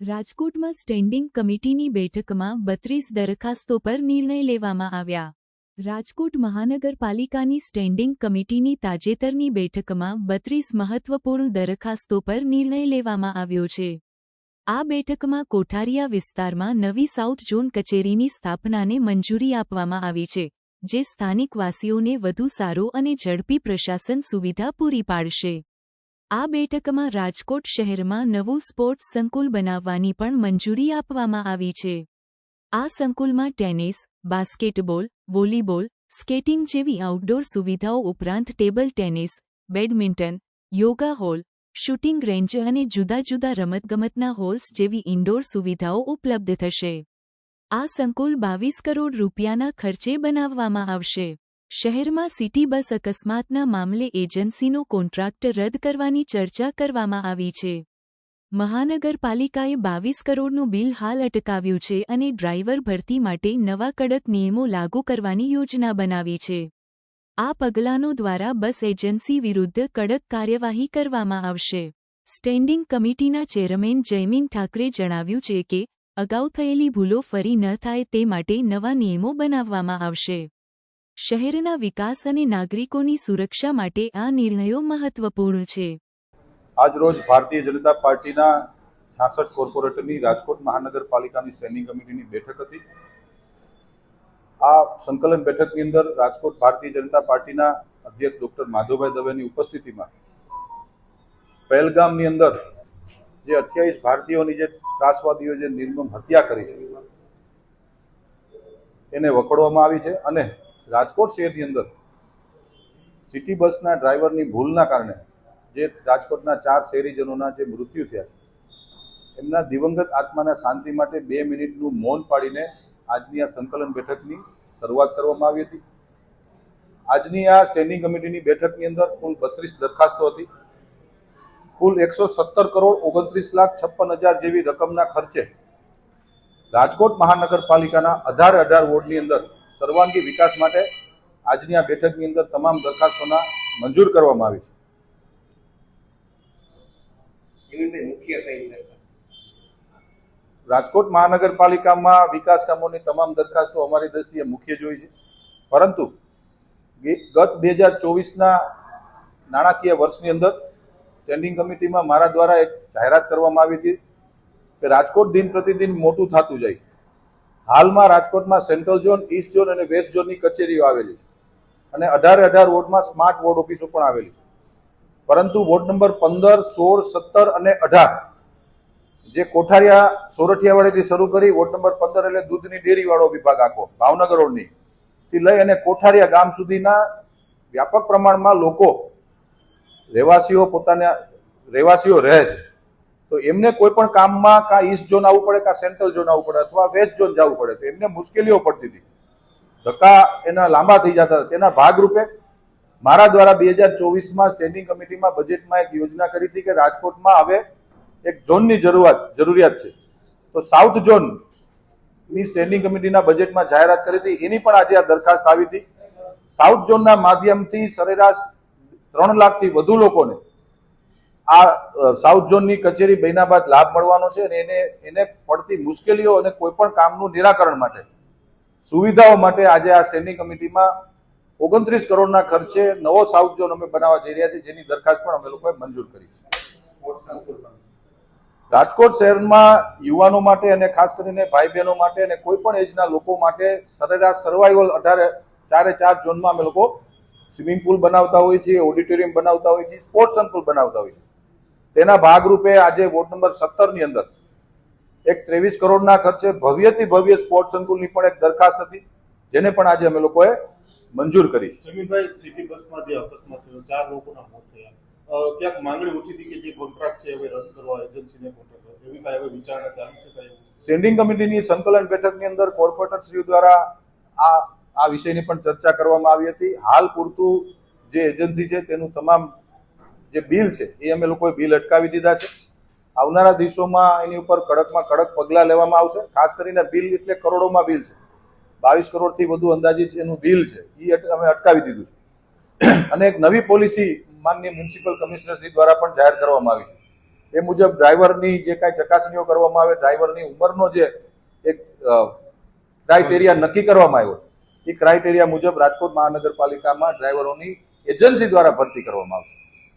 રાજકોટમાં સ્ટેન્ડિંગ કમિટીની બેઠકમાં 32 દરખાસ્તો પર નિર્ણય લેવામાં આવ્યા। રાજકોટ મહાનગરપાલિકાની સ્ટેન્ડિંગ કમિટીની તાજેતરની બેઠકમાં 32 મહત્વપૂર્ણ દરખાસ્તો પર નિર્ણય લેવામાં આવ્યો છે। આ બેઠકમાં કોઠારિયા વિસ્તારમાં નવી સાઉથ ઝોન કચેરીની સ્થાપનાને મંજૂરી આપવામાં આવી છે, જે સ્થાનિકવાસીઓને વધુ સારો અને ઝડપી પ્રશાસન સુવિધા પૂરી પાડશે। આ બેઠકમાં રાજકોટ શહેરમાં નવું સ્પોર્ટ્સ સંકુલ બનાવવાની પણ મંજૂરી આપવામાં આવી છે। આ સંકુલમાં ટેનિસ, બાસ્કેટબોલ, વોલીબોલ, સ્કેટિંગ જેવી આઉટડોર સુવિધાઓ ઉપરાંત table tennis, badminton, yoga hall, shooting range અને જુદા જુદા રમતગમતના હોલ્સ જેવી ઇન્ડોર સુવિધાઓ ઉપલબ્ધ થશે। આ સંકુલ 22 કરોડ રૂપિયાના ખર્ચે બનાવવામાં આવશે। શહેરમાં સિટી બસ અકસ્માતના મામલે એજન્સીનો કોન્ટ્રાક્ટ રદ કરવાની ચર્ચા કરવામાં આવી છે। મહાનગરપાલિકાએ 22 કરોડનું બિલ હાલ અટકાવ્યું છે અને ડ્રાઈવર ભરતી માટે નવા કડક નિયમો લાગુ કરવાની યોજના બનાવી છે। આ પગલાંનો દ્વારા બસ એજન્સી વિરુદ્ધ કડક કાર્યવાહી કરવામાં આવશે। સ્ટેન્ડિંગ કમિટીના ચેરમેન જયમીન ઠાકરે જણાવ્યું છે કે અગાઉ થયેલી ભૂલો ફરી ન થાય તે માટે નવા નિયમો બનાવવામાં આવશે। શહેરના વિકાસ અને નાગરિકોની સુરક્ષા માટે આ નિર્ણયો મહત્વપૂર્ણ છે। આજ રોજ ભારતીય જનતા પાર્ટીના 66 કોર્પોરેટરની રાજકોટ મહાનગરપાલિકાની સ્ટેન્ડિંગ કમિટીની બેઠક હતી। આ સંકલન બેઠકની અંદર રાજકોટ ભારતીય જનતા પાર્ટીના અધ્યક્ષ ડોક્ટર માધવભાઈ દવેની ઉપસ્થિતિમાં પહેલગામની અંદર જે 28 ભારતીયોની જે ત્રાસવાદીઓ જે નિર્મમ હત્યા કરી છે એને વખોડવામાં આવી છે અને રાજકોટ શહેરની અંદર સિટી બસના ડ્રાઈવરની ભૂલના કારણે જે રાજકોટના 4 શહેરીજનોના જે મૃત્યુ થયા છે એમના દિવંગત આત્માના શાંતિ માટે 2 મિનિટનું મૌન પાડીને આજની આ સંકલન બેઠકની શરૂઆત કરવામાં આવી હતી। આજની આ સ્ટેન્ડિંગ કમિટીની બેઠકની અંદર કુલ 32 દરખાસ્તો હતી। કુલ 117 કરોડ 29 લાખ 56 હજાર જેવી રકમના ખર્ચે રાજકોટ મહાનગરપાલિકાના 18 વોર્ડની અંદર સર્વાંગી વિકાસ માટે આજની આ બેઠકની અંદર તમામ દરખાસ્તોના મંજૂર કરવામાં આવી છે। રાજકોટ મહાનગરપાલિકામાં વિકાસ કામોની તમામ દરખાસ્તો અમારી દ્રષ્ટિએ મુખ્ય જોઈ છે, પરંતુ ગત 2024ના નાણાકીય વર્ષની અંદર સ્ટેન્ડિંગ કમિટીમાં મારા દ્વારા એક જાહેરાત કરવામાં આવી હતી કે રાજકોટ દિન પ્રતિદિન મોટું થતું જાય છે। હાલમાં રાજકોટમાં સેન્ટ્રલ ઝોન, ઈસ્ટ ઝોન અને વેસ્ટ ઝોનની કચેરીઓ આવેલી છે અને 18 વોર્ડમાં સ્માર્ટ વોર્ડ ઓફિસો પણ આવેલી છે, પરંતુ વોર્ડ નંબર 15, 16, 17 અને 18 જે કોઠારિયા સોરઠિયાવાડીથી શરૂ કરી વોર્ડ નંબર 15 એટલે દૂધની ડેરીવાળો વિભાગ આખો ભાવનગર રોડની થી લઈ અને કોઠારિયા ગામ સુધીના વ્યાપક પ્રમાણમાં લોકો રહેવાસીઓ રહે છે, તો એમને કોઈ પણ કામમાં કાં ઈસ્ટ ઝોન આવવું પડે, કાં સેન્ટ્રલ ઝોન આવવું પડે અથવા વેસ્ટ ઝોન જવું પડે તો એમને મુશ્કેલીઓ પડતી હતી, ધક્કા એના લાંબા થઈ જતા હતા। તેના ભાગરૂપે મારા દ્વારા 2024માં સ્ટેન્ડિંગ કમિટીમાં બજેટમાં એક યોજના કરી હતી કે રાજકોટમાં હવે એક ઝોનની જરૂરિયાત છે, તો સાઉથ ઝોનની સ્ટેન્ડિંગ કમિટીના બજેટમાં જાહેરાત કરી હતી, એની પણ આજે આ દરખાસ્ત આવી હતી। સાઉથ ઝોનના માધ્યમથી સરેરાશ 3 લાખથી વધુ લોકોને આ સાઉથ ઝોનની કચેરી બન્યા બાદ લાભ મળવાનો છે અને એને પડતી મુશ્કેલીઓ અને કોઈ પણ કામનું નિરાકરણ માટે સુવિધાઓ માટે આજે આ સ્ટેન્ડિંગ કમિટીમાં 29 કરોડના ખર્ચે નવો સાઉથ ઝોન અમે બનાવવા જઈ રહ્યા છીએ, જેની દરખાસ્ત પણ અમે લોકોએ મંજૂર કરી છે। રાજકોટ શહેરમાં યુવાનો માટે અને ખાસ કરીને ભાઈ બહેનો માટે અને કોઈ પણ એજના લોકો માટે સરેરાશ સર્વાઈવલ 4 ઝોનમાં અમે લોકો સ્વિમિંગ પુલ બનાવતા હોઈએ છીએ, ઓડિટોરિયમ બનાવતા હોઈએ છીએ, સ્પોર્ટ્સ સંકુલ બનાવતા હોઈએ છીએ। તેના ભાગરૂપે આજે વોર્ડ નંબર 17 ની અંદર એક 23 કરોડના ખર્ચે ભવ્યથી ભવ્ય સ્પોર્ટ્સ સંકુલની પણ એક દરખાસ્ત હતી, જેને પણ આજે અમે લોકોએ મંજૂર કરી છે। જમીનભાઈ, સિટી બસમાં જે અકસ્માત થયો 4 લોકોના મોત થયા, ક્યાંક માંગણી ઉઠી હતી કે જે કોન્ટ્રાક્ટ છે હવે રદ કરવા, એજન્સીને કોન્ટ્રાક્ટ એવી કાંઈ હવે વિચારણા ચાલુ છે? સ્ટેન્ડિંગ કમિટીની સંકલન બેઠકની અંદર કોર્પોરેટરશ્રીઓ દ્વારા આ વિષયની પણ ચર્ચા કરવામાં આવી હતી। હાલ પૂરતું જે એજન્સી છે તેનું તમામ જે બિલ છે એ અમે લોકોએ બિલ અટકાવી દીધા છે। આવનારા દિવસોમાં એની ઉપર કડકમાં કડક પગલાં લેવામાં આવશે। ખાસ કરીને બિલ એટલે કરોડોમાં બિલ છે, 22 કરોડથી વધુ અંદાજિત એનું બિલ છે, એ અમે અટકાવી દીધું છે અને એક નવી પોલિસી માનનીય મ્યુનિસિપલ કમિશનરશ્રી દ્વારા પણ જાહેર કરવામાં આવી છે। એ મુજબ ડ્રાઈવરની જે કાંઈ ચકાસણીઓ કરવામાં આવે, ડ્રાઈવરની ઉંમરનો જે એક ક્રાઇટેરિયા નક્કી કરવામાં આવ્યો છે, એ ક્રાઇટેરિયા મુજબ રાજકોટ મહાનગરપાલિકામાં ડ્રાઈવરોની એજન્સી દ્વારા ભરતી કરવામાં આવશે.